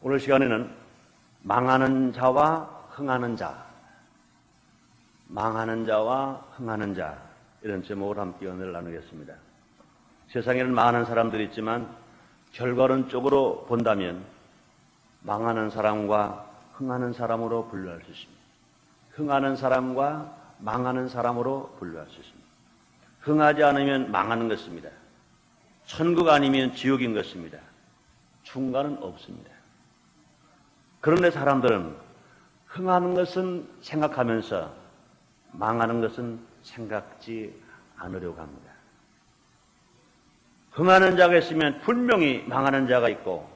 오늘 시간에는 망하는 자와 흥하는 자, 망하는 자와 흥하는 자, 이런 제목으로 함께 은혜를 나누겠습니다. 세상에는 많은 사람들이 있지만 결과론적으로 본다면 망하는 사람과 흥하는 사람으로 분류할 수 있습니다. 흥하는 사람과 망하는 사람으로 분류할 수 있습니다. 흥하지 않으면 망하는 것입니다. 천국 아니면 지옥인 것입니다. 중간은 없습니다. 그런데 사람들은 흥하는 것은 생각하면서 망하는 것은 생각지 않으려고 합니다. 흥하는 자가 있으면 분명히 망하는 자가 있고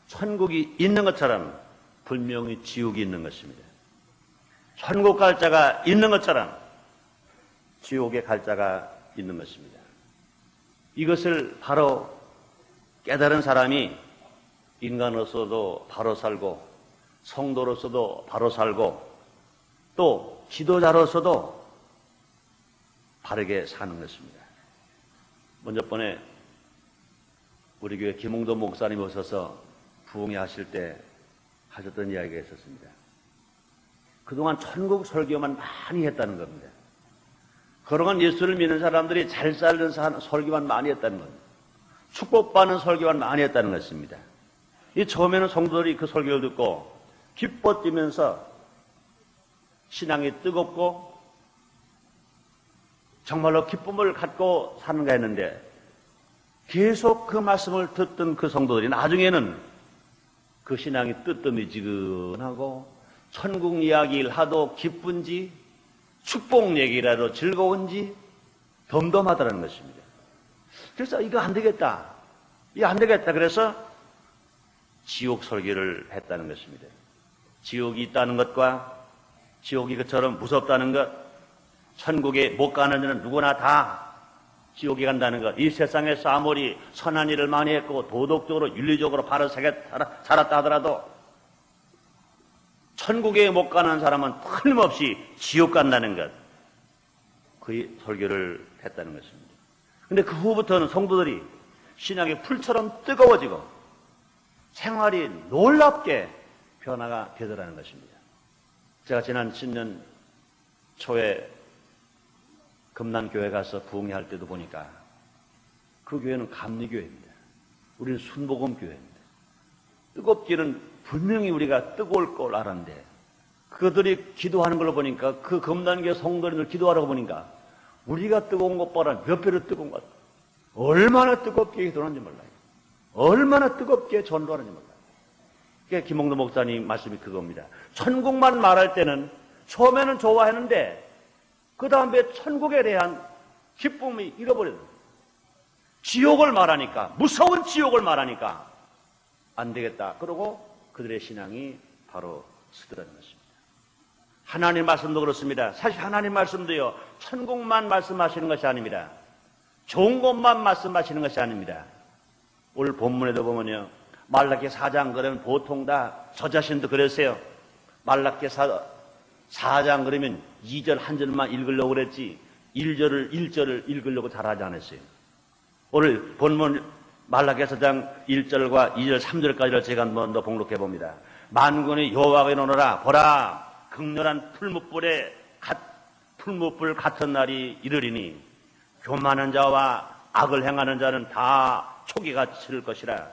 천국이 있는 것처럼 분명히 지옥이 있는 것입니다. 천국 갈 자가 있는 것처럼 지옥에 갈 자가 있는 것입니다. 이것을 바로 깨달은 사람이 인간으로서도 바로 살고 성도로서도 바로 살고 또 지도자로서도 바르게 사는 것입니다. 먼저 번에 우리 교회 김홍도 목사님 오셔서 부흥회 하실 때 하셨던 이야기가 있었습니다. 그동안 천국 설교만 많이 했다는 겁니다. 그동안 예수를 믿는 사람들이 잘 살는 설교만 많이 했다는 겁니다. 축복받는 설교만 많이 했다는 것입니다. 이 처음에는 성도들이 그 설교를 듣고 기뻐 뛰면서 신앙이 뜨겁고 정말로 기쁨을 갖고 사는가 했는데 계속 그 말씀을 듣던 그 성도들이 나중에는 그 신앙이 뜨뜻미지근하고 천국 이야기를 하도 기쁜지 축복 얘기라도 즐거운지 덤덤하다는 것입니다. 그래서 이거 안 되겠다. 이거 안 되겠다. 그래서 지옥 설교를 했다는 것입니다. 지옥이 있다는 것과 지옥이 그처럼 무섭다는 것, 천국에 못 가는 자는 누구나 다 지옥에 간다는 것, 이 세상에서 아무리 선한 일을 많이 했고 도덕적으로 윤리적으로 바로 살았다 하더라도 천국에 못 가는 사람은 틀림없이 지옥 간다는 것, 그 설교를 했다는 것입니다. 그런데 그 후부터는 성도들이 신앙의 풀처럼 뜨거워지고 생활이 놀랍게 변화가 되더라는 것입니다. 제가 지난 10년 초에 금난교회 가서 부흥회 할 때도 보니까 그 교회는 감리교회입니다. 우리는 순복음교회입니다. 뜨겁기는 분명히 우리가 뜨거울 걸 알았는데 그들이 기도하는 걸 보니까 그 금난교회 성도들을 기도하라고 보니까 우리가 뜨거운 것보다 몇 배로 뜨거운 것 같아요. 얼마나 뜨겁게 기도하는지 몰라요. 얼마나 뜨겁게 전도하는지 몰라요. 그게 김홍도 목사님 말씀이 그겁니다. 천국만 말할 때는 처음에는 좋아했는데 그 다음에 천국에 대한 기쁨이 잃어버려요. 지옥을 말하니까, 무서운 지옥을 말하니까 안 되겠다. 그러고 그들의 신앙이 바로 쓰더라는 것입니다. 하나님 말씀도 그렇습니다. 사실 하나님 말씀도요, 천국만 말씀하시는 것이 아닙니다. 좋은 것만 말씀하시는 것이 아닙니다. 오늘 본문에도 보면요, 말라기 4장 그러면 보통 다 저 자신도 그랬어요. 말라기 4장 그러면 2절 한 절만 읽으려고 그랬지 1절을 읽으려고 잘하지 않았어요. 오늘 본문 말라기 4장 1절과 2절 3절까지를 제가 한번 더 봉독해 봅니다. 만군의 여호와가 이르노라 보라 극렬한 풀무불 같은 날이 이르리니 교만한 자와 악을 행하는 자는 다 초기가 치를 것이라.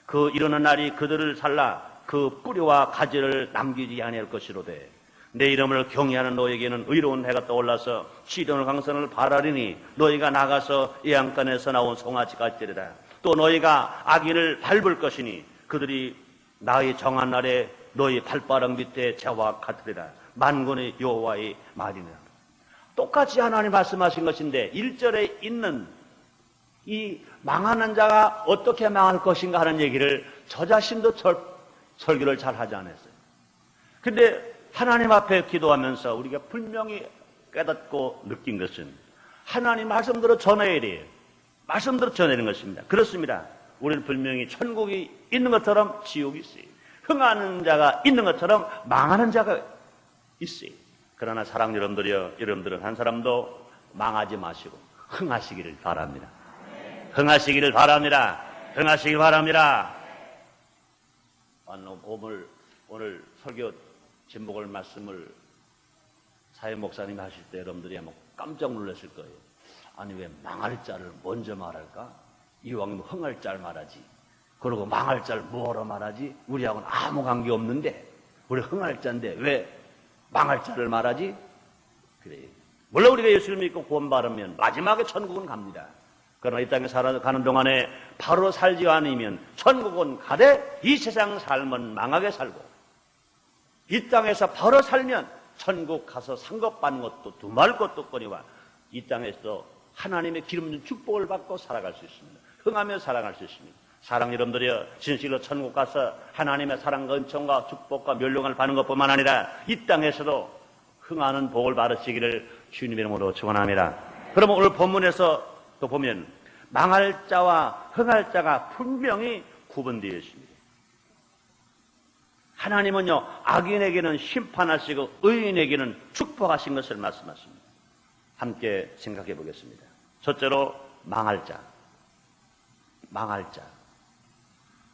그 이르는 날이 그들을 살라 그 뿌리와 가지를 남기지 아니할 것이로되 내 이름을 경외하는 너에게는 의로운 해가 떠올라서 시련의 강선을 바라리니 너희가 나가서 예양간에서 나온 송아지 같으리라. 또 너희가 악인을 밟을 것이니 그들이 나의 정한 날에 너희 발바닥 밑에 재와 같으리라. 만군의 여호와의 말이니라. 똑같이 하나님 말씀하신 것인데 1절에 있는 이 망하는 자가 어떻게 망할 것인가 하는 얘기를 저 자신도 설교를 잘 하지 않았어요. 근데 하나님 앞에 기도하면서 우리가 분명히 깨닫고 느낀 것은 하나님 말씀대로 전해야 돼요. 말씀대로 전하는 것입니다. 그렇습니다. 우리는 분명히 천국이 있는 것처럼 지옥이 있어요. 흥하는 자가 있는 것처럼 망하는 자가 있어요. 그러나 사랑 여러분들이요, 여러분들은 한 사람도 망하지 마시고 흥하시기를 바랍니다. 흥하시기를 바랍니다. 흥하시기 바랍니다. 오늘 설교 제목을 말씀을 사회 목사님이 하실 때 여러분들이 아마 깜짝 놀랐을 거예요. 아니 왜 망할 자를 먼저 말할까? 이왕이면 흥할 자를 말하지. 그러고 망할 자를 뭐하러 말하지? 우리하고는 아무 관계 없는데 우리 흥할 자인데 왜 망할 자를 말하지? 그래. 물론 우리가 예수를 믿고 구원받으면 마지막에 천국은 갑니다. 그러나 이 땅에 살아가는 동안에 바로 살지 않으면 천국은 가되 이 세상 삶은 망하게 살고, 이 땅에서 바로 살면 천국 가서 상급받는 것도 두말 것도 없거니와 이 땅에서 하나님의 기름진 축복을 받고 살아갈 수 있습니다. 흥하며 살아갈 수 있습니다. 사랑 여러분들이여, 진실로 천국 가서 하나님의 사랑과 은총과 축복과 멸령을 받는 것뿐만 아니라 이 땅에서도 흥하는 복을 받으시기를 주님의 이름으로 축원합니다. 그러면 오늘 본문에서 또 보면 망할 자와 흥할 자가 분명히 구분되어 있습니다. 하나님은요, 악인에게는 심판하시고 의인에게는 축복하신 것을 말씀하십니다. 함께 생각해 보겠습니다. 첫째로 망할 자. 망할 자.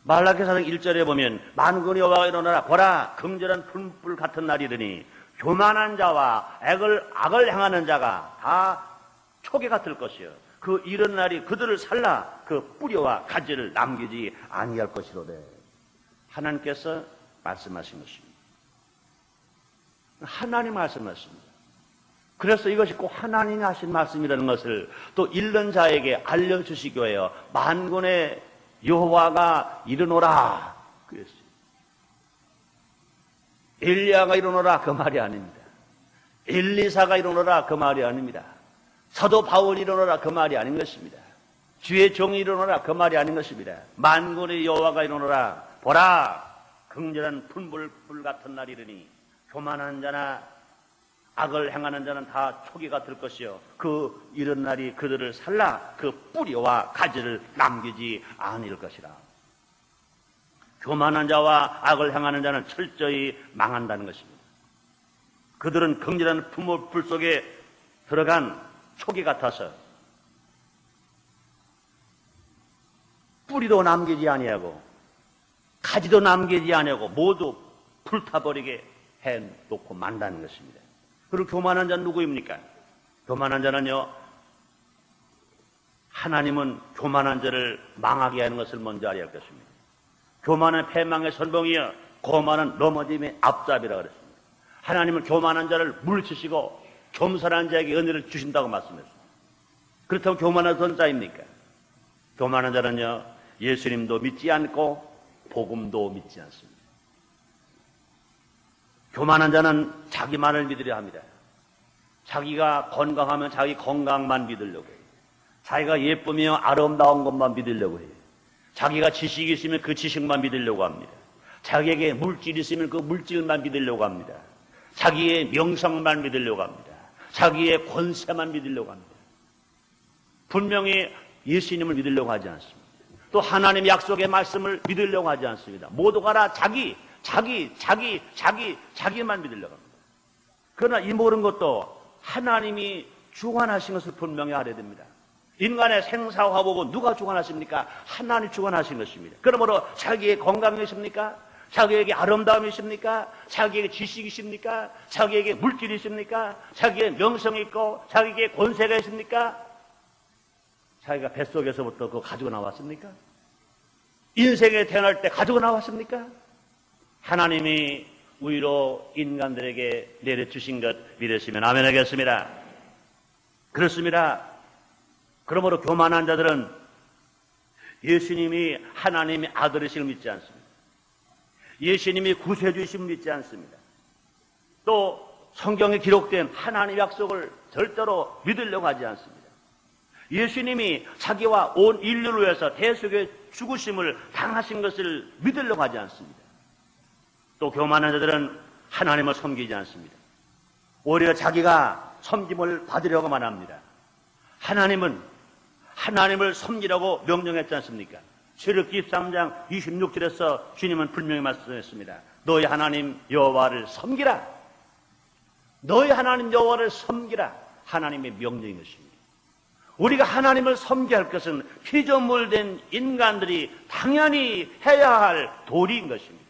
말라기사장 1절에 보면 만군의 여호와가 일어나라, 보라 긍절한 풀불 같은 날이르니 교만한 자와 악을 행하는 자가 다 초계가 될 것이요 그 이런 날이 그들을 살라 그 뿌리와 가지를 남기지 아니할 것이로되. 하나님께서 말씀하신 것입니다. 하나님 말씀하십니다. 그래서 이것이 꼭 하나님이 하신 말씀이라는 것을 또 읽는 자에게 알려주시기 위하여 만군의 여호와가 일어노라 그랬어요. 엘리야가 일어노라 그 말이 아닙니다. 엘리사가 일어노라 그 말이 아닙니다. 사도 바울이 일어노라 그 말이 아닌 것입니다. 주의 종이 일어노라 그 말이 아닌 것입니다. 만군의 여호와가 일어노라, 보라 긍절한 풀불 같은 날이르니 교만한 자나 악을 행하는 자는 다 초기가 될 것이요 그 이런 날이 그들을 살라 그 뿌리와 가지를 남기지 아니할 것이라. 교만한 자와 악을 행하는 자는 철저히 망한다는 것입니다. 그들은 긍절한 풀 속에 들어간 초기 같아서 뿌리도 남기지 아니하고 가지도 남기지 아니하고 모두 불타버리게 해놓고 만다는 것입니다. 그리고 교만한 자는 누구입니까? 교만한 자는요, 하나님은 교만한 자를 망하게 하는 것을 먼저 알아야 할 것입니다. 교만은 패망의 선봉이여 고만은 넘어짐의 앞잡이라고 그랬습니다. 하나님은 교만한 자를 물리치시고 겸손한 자에게 은혜를 주신다고 말씀했습니다. 그렇다면 교만한 어떤 자입니까? 교만한 자는요, 예수님도 믿지 않고 복음도 믿지 않습니다. 교만한 자는 자기만을 믿으려 합니다. 자기가 건강하면 자기 건강만 믿으려고 해요. 자기가 예쁘며 아름다운 것만 믿으려고 해요. 자기가 지식이 있으면 그 지식만 믿으려고 합니다. 자기에게 물질이 있으면 그 물질만 믿으려고 합니다. 자기의 명성만 믿으려고 합니다. 자기의 권세만 믿으려고 합니다. 분명히 예수님을 믿으려고 하지 않습니다. 또 하나님 약속의 말씀을 믿으려고 하지 않습니다. 모두가 다 자기만 믿으려고 합니다. 그러나 이 모든 것도 하나님이 주관하신 것을 분명히 알아야 됩니다. 인간의 생사화복은 누가 주관하십니까? 하나님이 주관하신 것입니다. 그러므로 자기의 건강이 있습니까? 자기에게 아름다움이 있습니까? 자기에게 지식이 있습니까? 자기에게 물질이 있습니까? 자기의 명성이 있고 자기에게 권세가 있습니까? 자기가 뱃속에서부터 그거 가지고 나왔습니까? 인생에 태어날 때 가지고 나왔습니까? 하나님이 위로 인간들에게 내려주신 것 믿으시면 아멘 하겠습니다. 그렇습니다. 그러므로 교만한 자들은 예수님이 하나님의 아들이심을 믿지 않습니다. 예수님이 구세주이심을 믿지 않습니다. 또 성경에 기록된 하나님의 약속을 절대로 믿으려고 하지 않습니다. 예수님이 자기와 온 인류를 위해서 대속의 죽으심을 당하신 것을 믿으려고 하지 않습니다. 또 교만한 자들은 하나님을 섬기지 않습니다. 오히려 자기가 섬김을 받으려고만 합니다. 하나님은 하나님을 섬기라고 명령했지 않습니까? 출애굽기 13장 26절에서 주님은 분명히 말씀했습니다. 너희 하나님 여호와를 섬기라. 너희 하나님 여호와를 섬기라. 하나님의 명령인 것입니다. 우리가 하나님을 섬겨야 할 것은 피조물된 인간들이 당연히 해야 할 도리인 것입니다.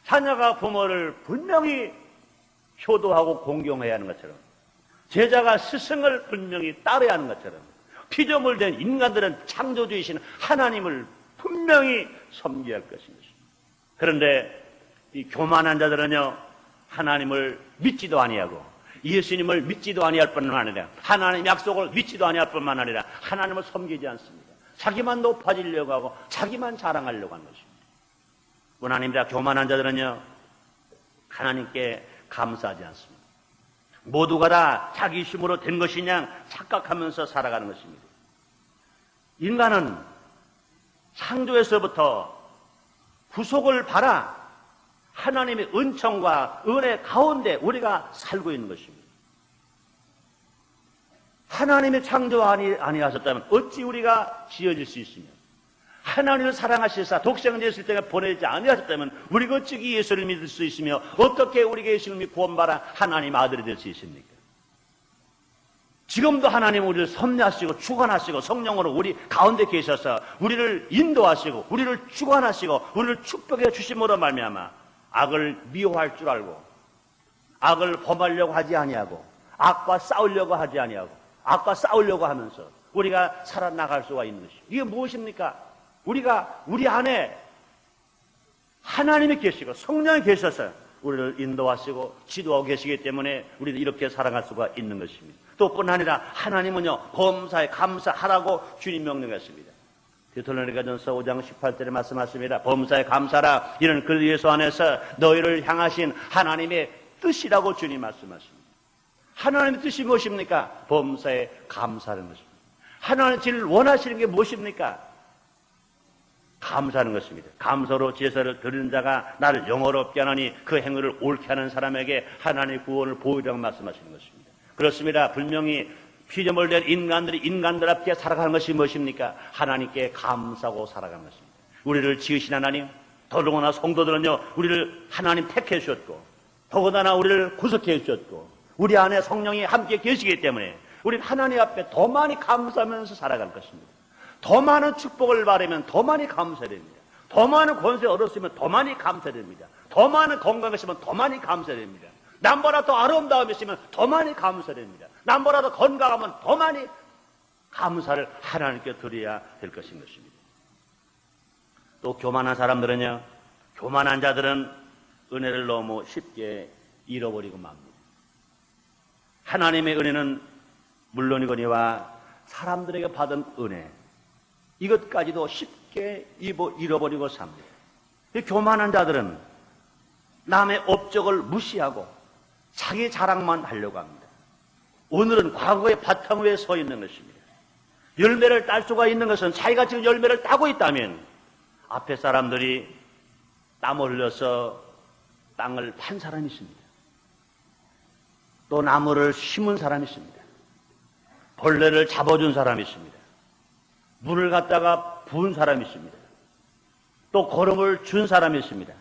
자녀가 부모를 분명히 효도하고 공경해야 하는 것처럼, 제자가 스승을 분명히 따라야 하는 것처럼, 피조물 된 인간들은 창조주이신 하나님을 분명히 섬겨야 할 것인 것입니다. 그런데 이 교만한 자들은요, 하나님을 믿지도 아니하고 예수님을 믿지도 아니할 뿐만 아니라 하나님 약속을 믿지도 아니할 뿐만 아니라 하나님을 섬기지 않습니다. 자기만 높아지려고 하고 자기만 자랑하려고 하는 것입니다. 하나님이라 교만한 자들은요, 하나님께 감사하지 않습니다. 모두가 다 자기 힘으로 된 것이냐 착각하면서 살아가는 것입니다. 인간은 창조에서부터 구속을 받아 하나님의 은총과 은혜 가운데 우리가 살고 있는 것입니다. 하나님의 창조 아니하셨다면 어찌 우리가 지어질 수 있으며, 하나님을 사랑하시사 독생자 예수를 때가 보내지 아니하셨다면 우리가 어찌 예수를 믿을 수 있으며 어떻게 우리가 예수를 믿고 구원받아 하나님 아들이 될 수 있습니까? 지금도 하나님 우리를 섭리하시고 주관하시고 성령으로 우리 가운데 계셔서 우리를 인도하시고 우리를 주관하시고 우리를 축복해 주심으로 말미암아 악을 미워할 줄 알고 악을 범하려고 하지 아니하고 악과 싸우려고 하지 아니하고 악과 싸우려고 하면서 우리가 살아나갈 수가 있는 것이죠. 이게 무엇입니까? 우리가 우리 안에 하나님이 계시고 성령이 계셔서 우리를 인도하시고 지도하고 계시기 때문에 우리는 이렇게 살아갈 수가 있는 것입니다. 또 뿐 아니라 하나님은요, 범사에 감사하라고 주님 명령했습니다. 디살로니가전서 5장 18절에 말씀하십니다. 범사에 감사하라. 이는 그 예수 안에서 너희를 향하신 하나님의 뜻이라고 주님 말씀하십니다. 하나님의 뜻이 무엇입니까? 범사에 감사하는 것입니다. 하나님의 진리를 원하시는 게 무엇입니까? 감사하는 것입니다. 감사로 제사를 드리는 자가 나를 영원롭게 하나니 그 행위를 옳게 하는 사람에게 하나님의 구원을 보이라고 말씀하시는 것입니다. 그렇습니다. 분명히 피조물된 인간들이 인간들답게 살아가는 것이 무엇입니까? 하나님께 감사하고 살아가는 것입니다. 우리를 지으신 하나님, 더더구나 성도들은요, 우리를 하나님 택해 주셨고 더군다나 우리를 구속해 주셨고 우리 안에 성령이 함께 계시기 때문에 우리는 하나님 앞에 더 많이 감사하면서 살아갈 것입니다. 더 많은 축복을 바라면 더 많이 감사됩니다. 더 많은 권세 얻었으면 더 많이 감사됩니다. 더 많은 건강이 있으면 더 많이 감사됩니다. 남보다 더 아름다움이 있으면 더 많이 감사됩니다. 남보다 더 건강하면 더 많이 감사를 하나님께 드려야 될 것인 것입니다. 또 교만한 사람들은요, 교만한 자들은 은혜를 너무 쉽게 잃어버리고 맙니다. 하나님의 은혜는 물론이거니와 사람들에게 받은 은혜, 이것까지도 쉽게 잃어버리고 삽니다. 교만한 자들은 남의 업적을 무시하고 자기 자랑만 하려고 합니다. 오늘은 과거의 바탕 위에 서 있는 것입니다. 열매를 딸 수가 있는 것은 자기가 지금 열매를 따고 있다면 앞에 사람들이 땀을 흘려서 땅을 판 사람이 있습니다. 또 나무를 심은 사람이 있습니다. 벌레를 잡아준 사람이 있습니다. 물을 갖다가 부은 사람이 있습니다. 또 거름을 준 사람이 있습니다.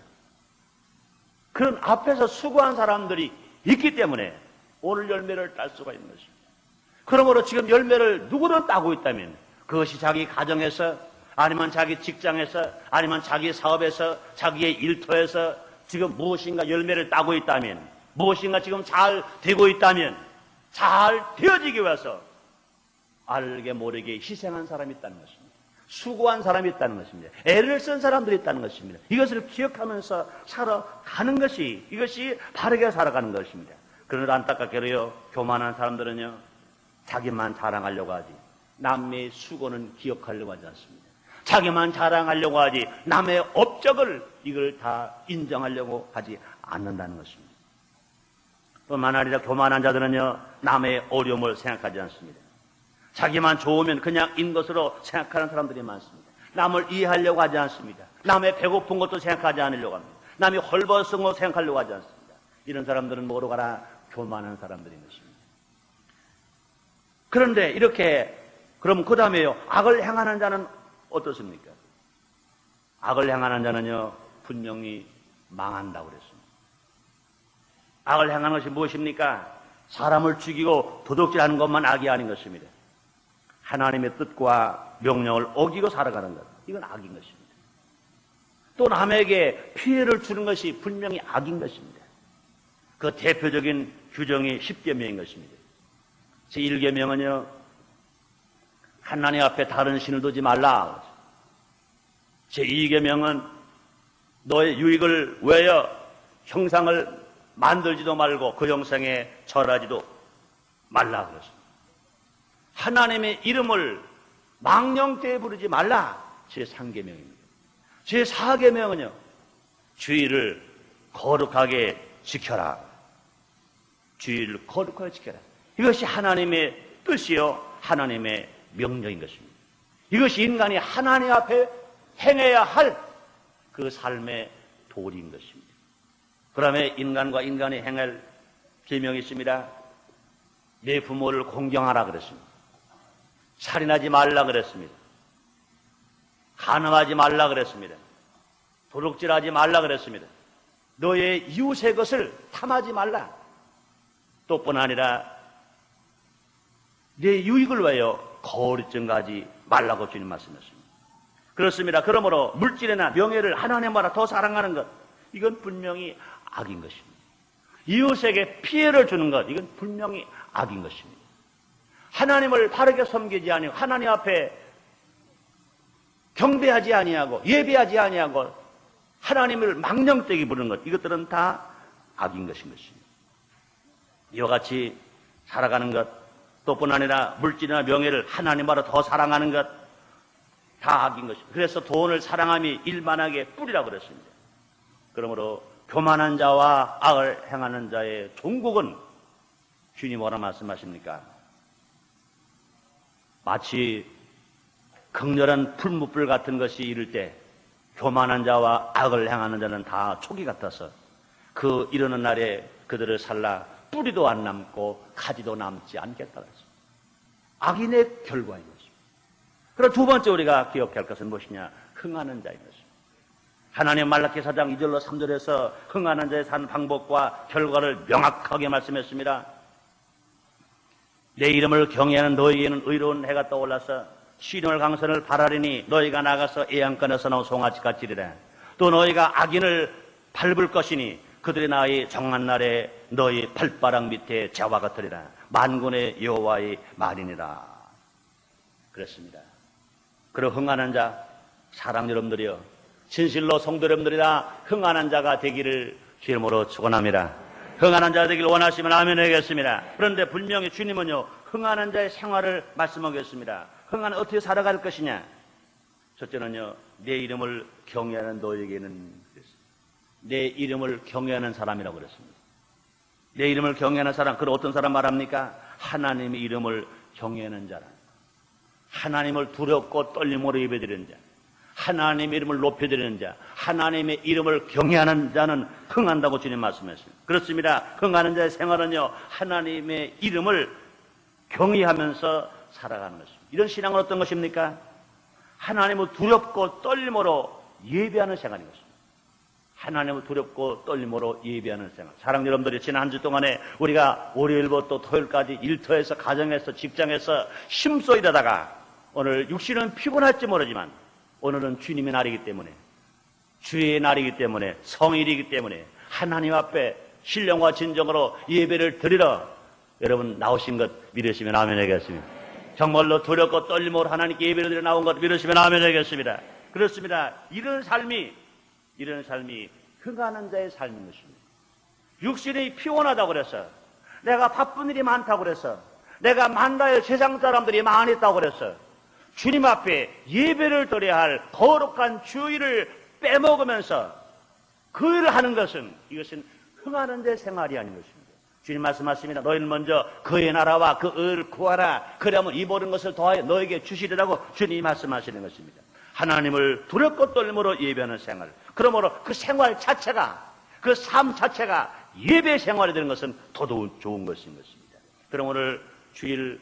그런 앞에서 수고한 사람들이 있기 때문에 오늘 열매를 딸 수가 있는 것입니다. 그러므로 지금 열매를 누구든 따고 있다면 그것이 자기 가정에서 아니면 자기 직장에서 아니면 자기 사업에서 자기의 일터에서 지금 무엇인가 열매를 따고 있다면 무엇인가 지금 잘 되고 있다면 잘 되어지기 위해서 알게 모르게 희생한 사람이 있다는 것입니다. 수고한 사람이 있다는 것입니다. 애를 쓴 사람들이 있다는 것입니다. 이것을 기억하면서 살아가는 것이 이것이 바르게 살아가는 것입니다. 그러나 안타깝게도요, 교만한 사람들은요, 자기만 자랑하려고 하지 남의 수고는 기억하려고 하지 않습니다. 자기만 자랑하려고 하지 남의 업적을 이걸 다 인정하려고 하지 않는다는 것입니다. 뿐만 아니라 교만한 자들은요, 남의 어려움을 생각하지 않습니다. 자기만 좋으면 그냥 인 것으로 생각하는 사람들이 많습니다. 남을 이해하려고 하지 않습니다. 남의 배고픈 것도 생각하지 않으려고 합니다. 남이 헐벗은 것도 생각하려고 하지 않습니다. 이런 사람들은 뭐로 가라? 교만한 사람들인 것입니다. 그런데 이렇게 그럼 그 다음에요, 악을 행하는 자는 어떻습니까? 악을 행하는 자는요, 분명히 망한다고 그랬습니다. 악을 행하는 것이 무엇입니까? 사람을 죽이고 도둑질하는 것만 악이 아닌 것입니다. 하나님의 뜻과 명령을 어기고 살아가는 것, 이건 악인 것입니다. 또 남에게 피해를 주는 것이 분명히 악인 것입니다. 그 대표적인 규정이 10계명인 것입니다. 제1계명은요, 하나님 앞에 다른 신을 두지 말라. 제2계명은 너의 유익을 위하여 형상을 만들지도 말고 그 형상에 절하지도 말라 그랬습니다. 하나님의 이름을 망령되이 부르지 말라. 제3계명입니다. 제4계명은요, 주의를 거룩하게 지켜라. 주의를 거룩하게 지켜라. 이것이 하나님의 뜻이요, 하나님의 명령인 것입니다. 이것이 인간이 하나님 앞에 행해야 할 그 삶의 도리인 것입니다. 그다음에 인간과 인간이 행할 계명이 있습니다. 내 부모를 공경하라 그랬습니다. 살인하지 말라 그랬습니다. 간음하지 말라 그랬습니다. 도둑질하지 말라 그랬습니다. 너의 이웃의 것을 탐하지 말라. 또뿐 아니라 내 유익을 위하여 거울증 가지 말라고 주님 말씀하셨습니다. 그렇습니다. 그러므로 물질이나 명예를 하나님보다 더 사랑하는 것, 이건 분명히 악인 것입니다. 이웃에게 피해를 주는 것, 이건 분명히 악인 것입니다. 하나님을 바르게 섬기지 아니하고 하나님 앞에 경배하지 아니하고 예배하지 아니하고 하나님을 망령되게 부르는 것, 이것들은 다 악인 것인 것입니다. 이와 같이 살아가는 것, 또뿐 아니라 물질이나 명예를 하나님보다 더 사랑하는 것, 다 악인 것입니다. 그래서 돈을 사랑함이 일만하게 뿌리라고 그랬습니다. 그러므로 교만한 자와 악을 행하는 자의 종국은 주님 뭐라 말씀하십니까? 마치 극렬한 풀무불 같은 것이 이를 때 교만한 자와 악을 행하는 자는 다 초기 같아서 그 이르는 날에 그들을 살라 뿌리도 안 남고 가지도 남지 않겠다 그랬습니다. 악인의 결과인 것입니다. 그리고 두 번째 우리가 기억할 것은 무엇이냐? 흥하는 자인 것입니다. 하나님 말라기 4장 2절로 3절에서 흥하는 자의 산 방법과 결과를 명확하게 말씀했습니다. 내 이름을 경외하는 너희에게는 의로운 해가 떠올라서 시온을 강선을 바라리니 너희가 나가서 애양간에서 나온 송아지 같으리라. 또 너희가 악인을 밟을 것이니 그들의 나의 정한 날에 너희 발바닥 밑에 재와 같으리라. 만군의 여호와의 말이니라. 그렇습니다. 그리고 흥하는 자, 사랑 여러분들이여, 진실로 성도 여러분들이라 흥하는 자가 되기를 주 이름으로 축원합니다. 흥하는 자가 되기를 원하시면 아멘 하겠습니다. 그런데 분명히 주님은요, 흥하는 자의 생활을 말씀하겠습니다. 흥하는 어떻게 살아갈 것이냐? 첫째는요, 내 이름을 경외하는 너에게는, 내 이름을 경외하는 사람이라고 그랬습니다. 내 이름을 경외하는 사람, 그걸 어떤 사람 말합니까? 하나님의 이름을 경외하는 자라. 하나님을 두렵고 떨림으로 예배드리는 자, 하나님의 이름을 높여드리는 자, 하나님의 이름을 경외하는 자는 흥한다고 주님 말씀하셨습니다. 그렇습니다. 흥하는 자의 생활은요, 하나님의 이름을 경외하면서 살아가는 것입니다. 이런 신앙은 어떤 것입니까? 하나님을 두렵고 떨림으로 예배하는 생활인 것입니다. 하나님을 두렵고 떨림으로 예배하는 생활. 사랑 여러분들이 지난 한 주 동안에 우리가 월요일부터 토요일까지 일터에서, 가정에서, 직장에서 힘써 일하다가 오늘 육신은 피곤할지 모르지만 오늘은 주님의 날이기 때문에, 주의 날이기 때문에, 성일이기 때문에 하나님 앞에 신령과 진정으로 예배를 드리러 여러분 나오신 것 믿으시면 아멘 하겠습니다. 정말로 두렵고 떨림으로 하나님께 예배를 드려 나온 것 믿으시면 아멘 하겠습니다. 그렇습니다. 이런 삶이 흥하는 자의 삶인 것입니다. 육신이 피곤하다고 그래서, 내가 바쁜 일이 많다고 그래서, 내가 만나야 세상 사람들이 많이 있다고 그래서 주님 앞에 예배를 드려야 할 거룩한 주의를 빼먹으면서 그 일을 하는 것은, 이것은 흥하는 자의 생활이 아닌 것입니다. 주님 말씀하십니다. 너희는 먼저 그의 나라와 그 의를 구하라. 그러면 이 모든 것을 더하여 너에게 주시리라고 주님이 말씀하시는 것입니다. 하나님을 두렵고 떨림으로 예배하는 생활, 그러므로 그 생활 자체가, 그 삶 자체가 예배 생활이 되는 것은 더더욱 좋은 것인 것입니다. 그럼 오늘 주일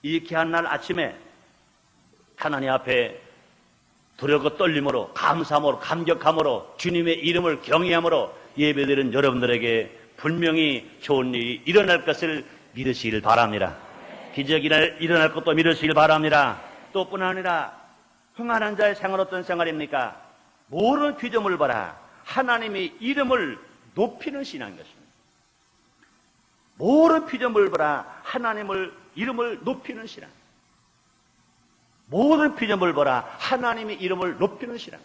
이 귀한 날 아침에 하나님 앞에 두렵고 떨림으로, 감사함으로, 감격함으로, 주님의 이름을 경외함으로 예배드리는 여러분들에게 분명히 좋은 일이 일어날 것을 믿으시길 바랍니다. 기적이 일어날 것도 믿으시길 바랍니다. 또뿐 아니라 흥하는 자의 생활은 어떤 생활입니까? 모르는 피조물 봐라. 하나님의 이름을 높이는 신앙인 것입니다. 모든 피조물 보라 하나님을 이름을 높이는 신앙. 모든 피조물 보라 하나님의 이름을 높이는 신앙.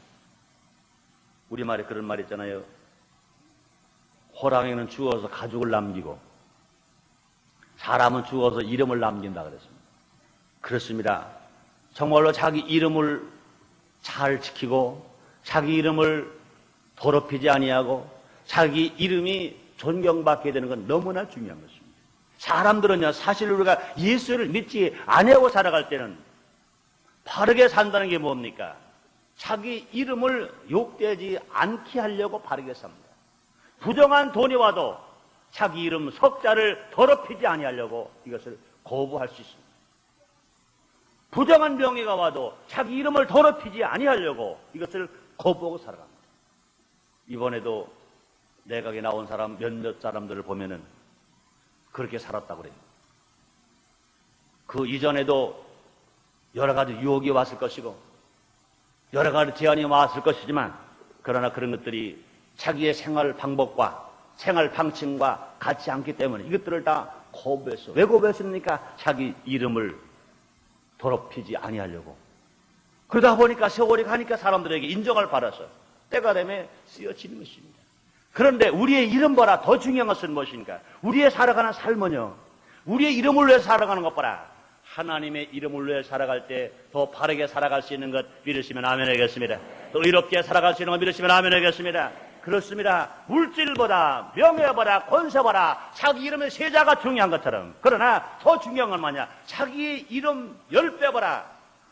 우리말에 그런 말 있잖아요. 호랑이는 죽어서 가죽을 남기고 사람은 죽어서 이름을 남긴다 그랬습니다. 그렇습니다. 정말로 자기 이름을 잘 지키고 자기 이름을 더럽히지 아니하고 자기 이름이 존경받게 되는 건 너무나 중요한 것입니다. 사람들은요, 사실 우리가 예수를 믿지 아니하고 살아갈 때는 바르게 산다는 게 뭡니까? 자기 이름을 욕되지 않게 하려고 바르게 삽니다. 부정한 돈이 와도 자기 이름 석자를 더럽히지 아니하려고 이것을 거부할 수 있습니다. 부정한 명예가 와도 자기 이름을 더럽히지 아니하려고 이것을 거부하고 살아갑니다. 이번에도 내각에 나온 사람 몇몇 사람들을 보면은 그렇게 살았다고 그래요. 그 이전에도 여러 가지 유혹이 왔을 것이고 여러 가지 제한이 왔을 것이지만 그러나 그런 것들이 자기의 생활 방법과 생활 방침과 같지 않기 때문에 이것들을 다 거부했어. 왜 거부했습니까? 자기 이름을 더럽히지 아니하려고. 그러다 보니까 세월이 가니까 사람들에게 인정을 받아서 때가 되면 쓰여지는 것입니다. 그런데 우리의 이름 보라 더 중요한 것은 무엇인가? 우리의 살아가는 삶은요, 우리의 이름을 위해 살아가는 것 보라. 하나님의 이름을 위해 살아갈 때 더 바르게 살아갈 수 있는 것 믿으시면 아멘 하겠습니다. 더 의롭게 살아갈 수 있는 것 믿으시면 아멘 하겠습니다. 그렇습니다. 물질보다 명예보다 권세보다 자기 이름의 세자가 중요한 것처럼, 그러나 더 중요한 건 뭐냐? 자기의 이름 10배보다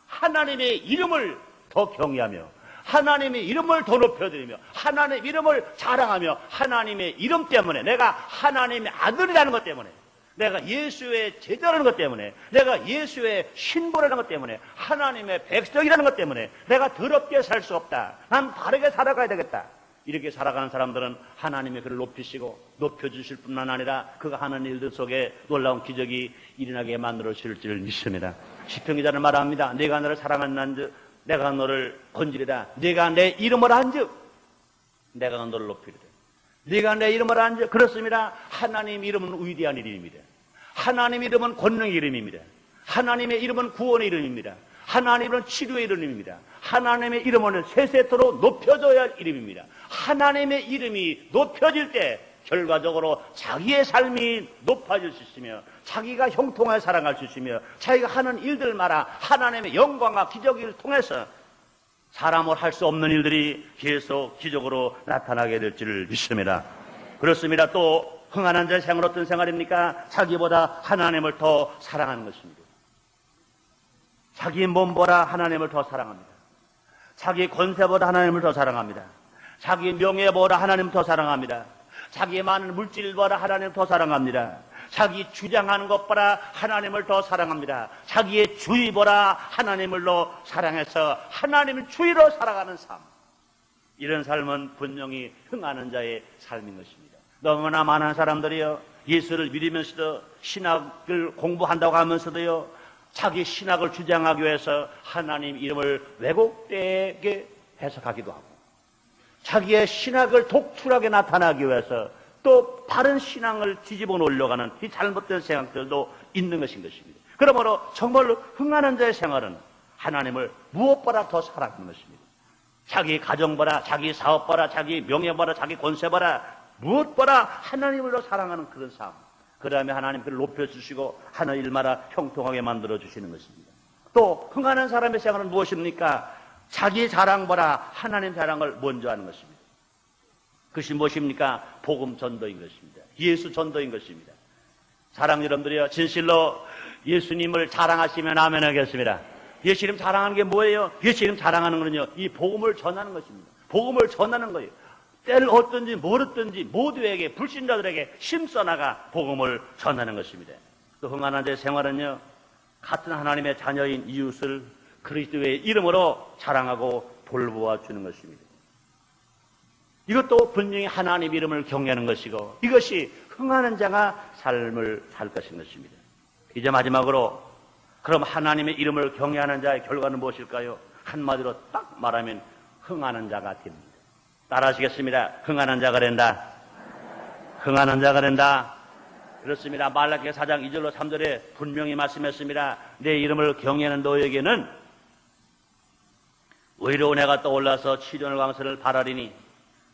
하나님의 이름을 더 경외하며 하나님의 이름을 더 높여드리며 하나님의 이름을 자랑하며 하나님의 이름 때문에 내가 하나님의 아들이라는 것 때문에 내가 예수의 제자라는 것 때문에 내가 예수의 신부라는 것 때문에 하나님의 백성이라는 것 때문에 내가 더럽게 살 수 없다. 난 바르게 살아가야 되겠다. 이렇게 살아가는 사람들은 하나님의 그를 높이시고 높여주실 뿐만 아니라 그가 하는 일들 속에 놀라운 기적이 일어나게 만들어 주실 줄 믿습니다. 시편 기자는 말합니다. 내가 너를 사랑한즉 내가 너를 건지리라. 내가 내 이름을 한즉 내가 너를 높이리라. 네가 내 이름을 한즉. 그렇습니다. 하나님 이름은 위대한 이름입니다. 하나님 이름은 권능의 이름입니다. 하나님의 이름은 구원의 이름입니다. 하나님의 이름은 치료의 이름입니다. 하나님의 이름은 세세토록 높여져야 할 이름입니다. 하나님의 이름이 높여질 때 결과적으로 자기의 삶이 높아질 수 있으며 자기가 형통하게 살아갈 수 있으며 자기가 하는 일들마다 하나님의 영광과 기적을 통해서 사람을 할 수 없는 일들이 계속 기적으로 나타나게 될 줄을 믿습니다. 그렇습니다. 또 흥한한 자의 생활은 어떤 생활입니까? 자기보다 하나님을 더 사랑하는 것입니다. 자기 몸보다 하나님을 더 사랑합니다. 자기 권세보다 하나님을 더 사랑합니다. 자기 명예보다 하나님을 더 사랑합니다. 자기 많은 물질보다 하나님을 더 사랑합니다. 자기 주장하는 것보다 하나님을 더 사랑합니다. 자기의 주의보다 하나님을 더 사랑해서 하나님을 주의로 살아가는 삶. 이런 삶은 분명히 흥하는 자의 삶인 것입니다. 너무나 많은 사람들이요, 예수를 믿으면서도 신학을 공부한다고 하면서도요, 자기 신학을 주장하기 위해서 하나님 이름을 왜곡되게 해석하기도 하고 자기의 신학을 독출하게 나타나기 위해서 또 바른 신앙을 뒤집어 놓으려고 하는 이 잘못된 생각들도 있는 것인 것입니다. 그러므로 정말로 흥하는 자의 생활은 하나님을 무엇보다 더 사랑하는 것입니다. 자기 가정보다 자기 사업보다 자기 명예보다 자기 권세보다 무엇보다 하나님을 더 사랑하는 그런 삶. 그 다음에 하나님 그를 높여주시고 하는 일마다 형통하게 만들어주시는 것입니다. 또 흥하는 사람의 생활은 무엇입니까? 자기 자랑보다 하나님 자랑을 먼저 하는 것입니다. 그것이 무엇입니까? 복음 전도인 것입니다. 예수 전도인 것입니다. 사랑 여러분들이요, 진실로 예수님을 자랑하시면 아멘 하겠습니다. 예수님 자랑하는 게 뭐예요? 예수님 자랑하는 거는요, 이 복음을 전하는 것입니다. 복음을 전하는 거예요. 때를 얻든지 모르든지 모두에게, 불신자들에게 힘써나가 복음을 전하는 것입니다. 또 흥하는 자의 생활은요, 같은 하나님의 자녀인 이웃을 그리스도의 이름으로 자랑하고 돌보아 주는 것입니다. 이것도 분명히 하나님 이름을 경외하는 것이고 이것이 흥하는 자가 삶을 살 것인 것입니다. 이제 마지막으로 그럼 하나님의 이름을 경외하는 자의 결과는 무엇일까요? 한마디로 딱 말하면 흥하는 자가 됩니다. 따라하시겠습니다. 흥하는 자가 된다. 흥하는 자가 된다. 그렇습니다. 말라기 4장 2절로 3절에 분명히 말씀했습니다. 내 이름을 경외하는 너에게는 의로운 해가 떠올라서 치료의 광선을 발하리니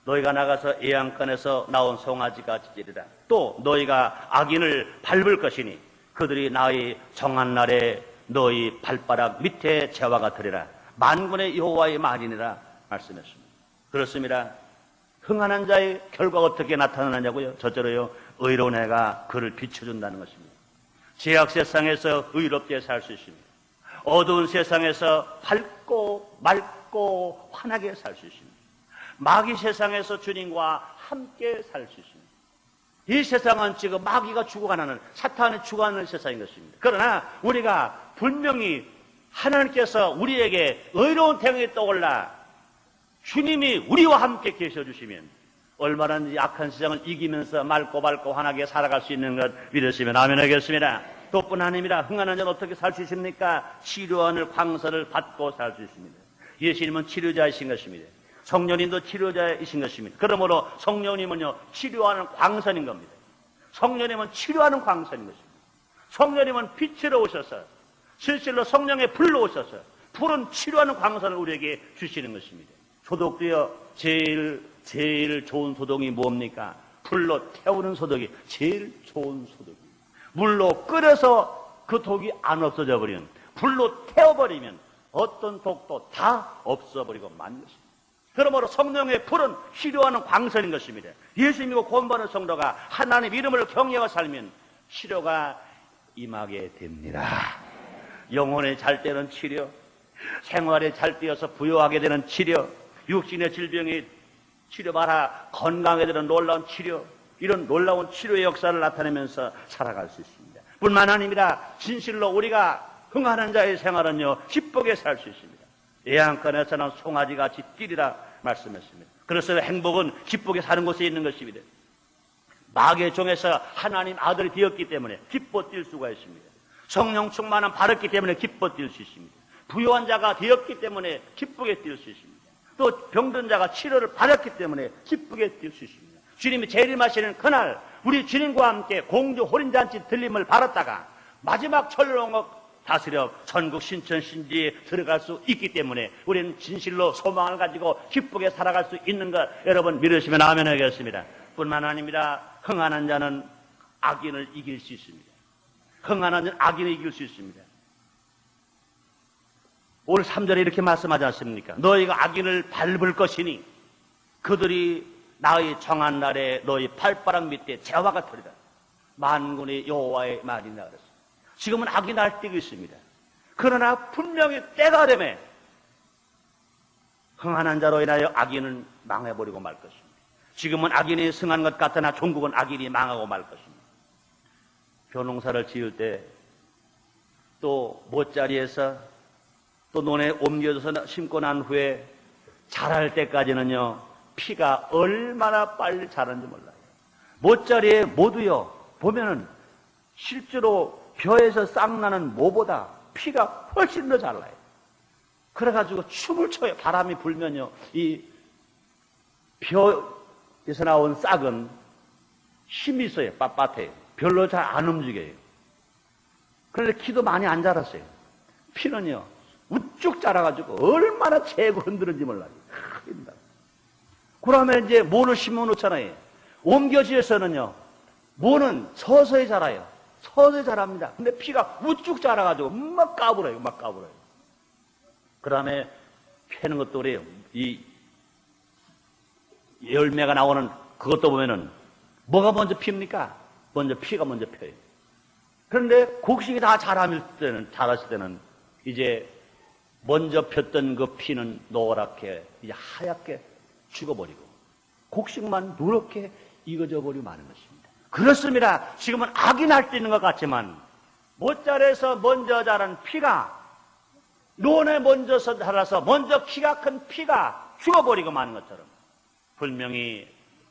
너희가 나가서 애양간에서 나온 송아지가 짖으리라. 또 너희가 악인을 밟을 것이니 그들이 나의 정한 날에 너희 발바닥 밑에 재화가 되리라. 만군의 여호와의 말이니라 말씀했습니다. 그렇습니다. 흥하는 자의 결과가 어떻게 나타나냐고요? 저절로요, 의로운 해가 그를 비춰준다는 것입니다. 죄악 세상에서 의롭게 살 수 있습니다. 어두운 세상에서 밝고 맑고 환하게 살 수 있습니다. 마귀 세상에서 주님과 함께 살 수 있습니다. 이 세상은 지금 마귀가 죽어가는, 사탄이 죽어가는 세상인 것입니다. 그러나 우리가 분명히 하나님께서 우리에게 의로운 태양이 떠올라 주님이 우리와 함께 계셔주시면 얼마나 악한 세상을 이기면서 맑고 밝고 환하게 살아갈 수 있는 것 믿으시면 아멘 하겠습니다. 또 뿐 아닙니다. 흥하는 자는 어떻게 살 수 있습니까? 치료하는 광선을 받고 살 수 있습니다. 예수님은 치료자이신 것입니다. 성령님도 치료자이신 것입니다. 그러므로 성령님은요, 치료하는 광선인 겁니다. 성령님은 치료하는 광선인 것입니다. 성령님은 빛으로 오셔서 실질로 성령의 불로 오셔서 불은 치료하는 광선을 우리에게 주시는 것입니다. 소독도요, 제일 좋은 소독이 뭡니까? 불로 태우는 소독이 제일 좋은 소독입니다. 물로 끓여서 그 독이 안 없어져 버리면, 불로 태워버리면 어떤 독도 다 없어버리고 만 것입니다. 그러므로 성령의 불은 치료하는 광선인 것입니다. 예수 믿고 구원받은 성도가 하나님 이름을 경외하고 살면 치료가 임하게 됩니다. 영혼의 잘되는 치료, 생활에 잘되어서 부여하게 되는 치료, 육신의 질병이 치료받아 건강하게 되는 놀라운 치료, 이런 놀라운 치료의 역사를 나타내면서 살아갈 수 있습니다. 뿐만 아니라 진실로 우리가 흥하는 자의 생활은요, 기쁘게 살 수 있습니다. 애양간에서는 송아지같이 뛰리라 말씀했습니다. 그래서 행복은 기쁘게 사는 곳에 있는 것입니다. 마귀의 종에서 하나님 아들이 되었기 때문에 기뻐 뛸 수가 있습니다. 성령 충만한 받았기 때문에 기뻐 뛸 수 있습니다. 부유한 자가 되었기 때문에 기쁘게 뛸 수 있습니다. 또 병든 자가 치료를 받았기 때문에 기쁘게 뛸 수 있습니다. 주님이 재림하시는 그날 우리 주님과 함께 공주 호린잔치 들림을 받았다가 마지막 천룡을 다스려 전국 신천 신지에 들어갈 수 있기 때문에 우리는 진실로 소망을 가지고 기쁘게 살아갈 수 있는 것 여러분 믿으시면 아멘 하겠습니다. 뿐만 아닙니다. 흥하는 자는 악인을 이길 수 있습니다. 흥하는 자는 악인을 이길 수 있습니다. 오늘 3절에 이렇게 말씀하지 않습니까? 너희가 악인을 밟을 것이니 그들이 나의 정한 날에 너희 발바닥 밑에 재화가 되리라. 만군의 여호와의 말이나 그랬습니다. 지금은 악이 날뛰고 있습니다. 그러나 분명히 때가 되면 흥하는 자로 인하여 악인은 망해버리고 말 것입니다. 지금은 악인이 승한 것 같으나 종국은 악인이 망하고 말 것입니다. 벼농사를 지을 때 또 못자리에서 또 논에 옮겨져서 심고 난 후에 자랄 때까지는요, 피가 얼마나 빨리 자라는지 몰라요. 못자리에 모두요, 보면은 실제로 벼에서 싹나는 모보다 피가 훨씬 더 잘 나요. 그래가지고 춤을 춰요. 바람이 불면요, 이 벼에서 나온 싹은 힘이 있어요. 빳빳해요. 별로 잘 안 움직여요. 그런데 키도 많이 안 자랐어요. 피는요, 우쭉 자라가지고 얼마나 재고 흔드는지 몰라요. 그러면 이제 모를 심어 놓잖아요. 옮겨지에서는요, 모는 서서히 자라요. 서서히 자랍니다. 근데 피가 우쭉 자라가지고 막 까불어요. 막 까불어요. 그 다음에 패는 것도 그래요. 이 열매가 나오는 그것도 보면은 뭐가 먼저 핍니까? 먼저 피가 먼저 펴요. 그런데 곡식이 다 자랐을 때는 이제 먼저 폈던 그 피는 노랗게 이제 하얗게 죽어버리고 곡식만 누렇게 익어져 버리고 마는 것입니다. 그렇습니다. 지금은 악이 날뛰는 것 같지만 못자리에서 먼저 자란 피가 논에 먼저서 자라서 먼저 키가 큰 피가 죽어버리고 마는 것처럼 분명히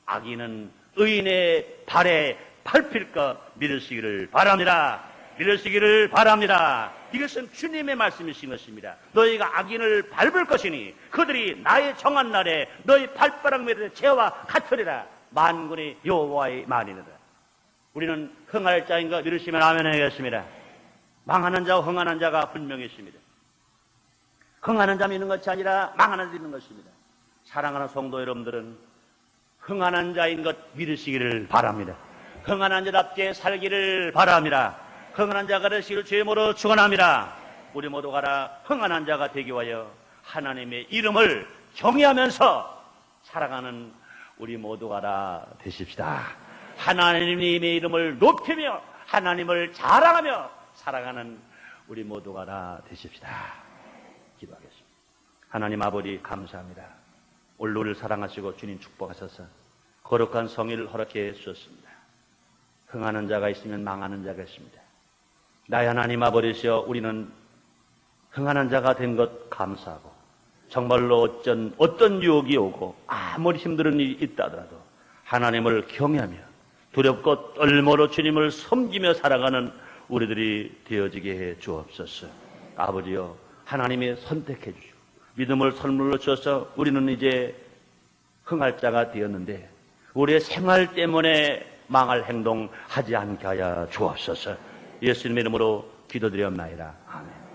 악인은 의인의 발에 밟힐 것 믿으시기를 바랍니다. 믿으시기를 바랍니다. 이것은 주님의 말씀이신 것입니다. 너희가 악인을 밟을 것이니 그들이 나의 정한 날에 너희 발바닥 밑에 재와 같으리라. 만군의 여호와의 말이니라. 우리는 흥할 자인가 믿으시면 아멘 하겠습니다. 망하는 자와 흥하는 자가 분명히 있습니다. 흥하는 자 믿는 것이 아니라 망하는 자 믿는 것입니다. 사랑하는 성도 여러분들은 흥하는 자인 것 믿으시기를 바랍니다. 흥하는 자답게 살기를 바랍니다. 흥하는 자가 되시기를 주님으로 축원합니다. 우리 모두 가라 흥하는 자가 되기 위하여 하나님의 이름을 경외하면서 살아가는 우리 모두 가라 되십시다. 하나님의 이름을 높이며 하나님을 자랑하며 살아가는 우리 모두 가라 되십시다. 기도하겠습니다. 하나님 아버지 감사합니다. 오늘 우리를 사랑하시고 주님 축복하셔서 거룩한 성의를 허락해 주셨습니다. 흥하는 자가 있으면 망하는 자가 있습니다. 나의 하나님 아버지시여, 우리는 흥하는 자가 된 것 감사하고 정말로 어떤 유혹이 오고 아무리 힘든 일이 있다 하더라도 하나님을 경외하며 두렵고 떨므로 주님을 섬기며 살아가는 우리들이 되어지게 해 주옵소서. 아버지여, 하나님이 선택해 주시고 믿음을 선물로 주셔서 우리는 이제 흥할 자가 되었는데 우리의 생활 때문에 망할 행동 하지 않게 하여 주옵소서. 예수님의 이름으로 기도드렸나이다. 아멘.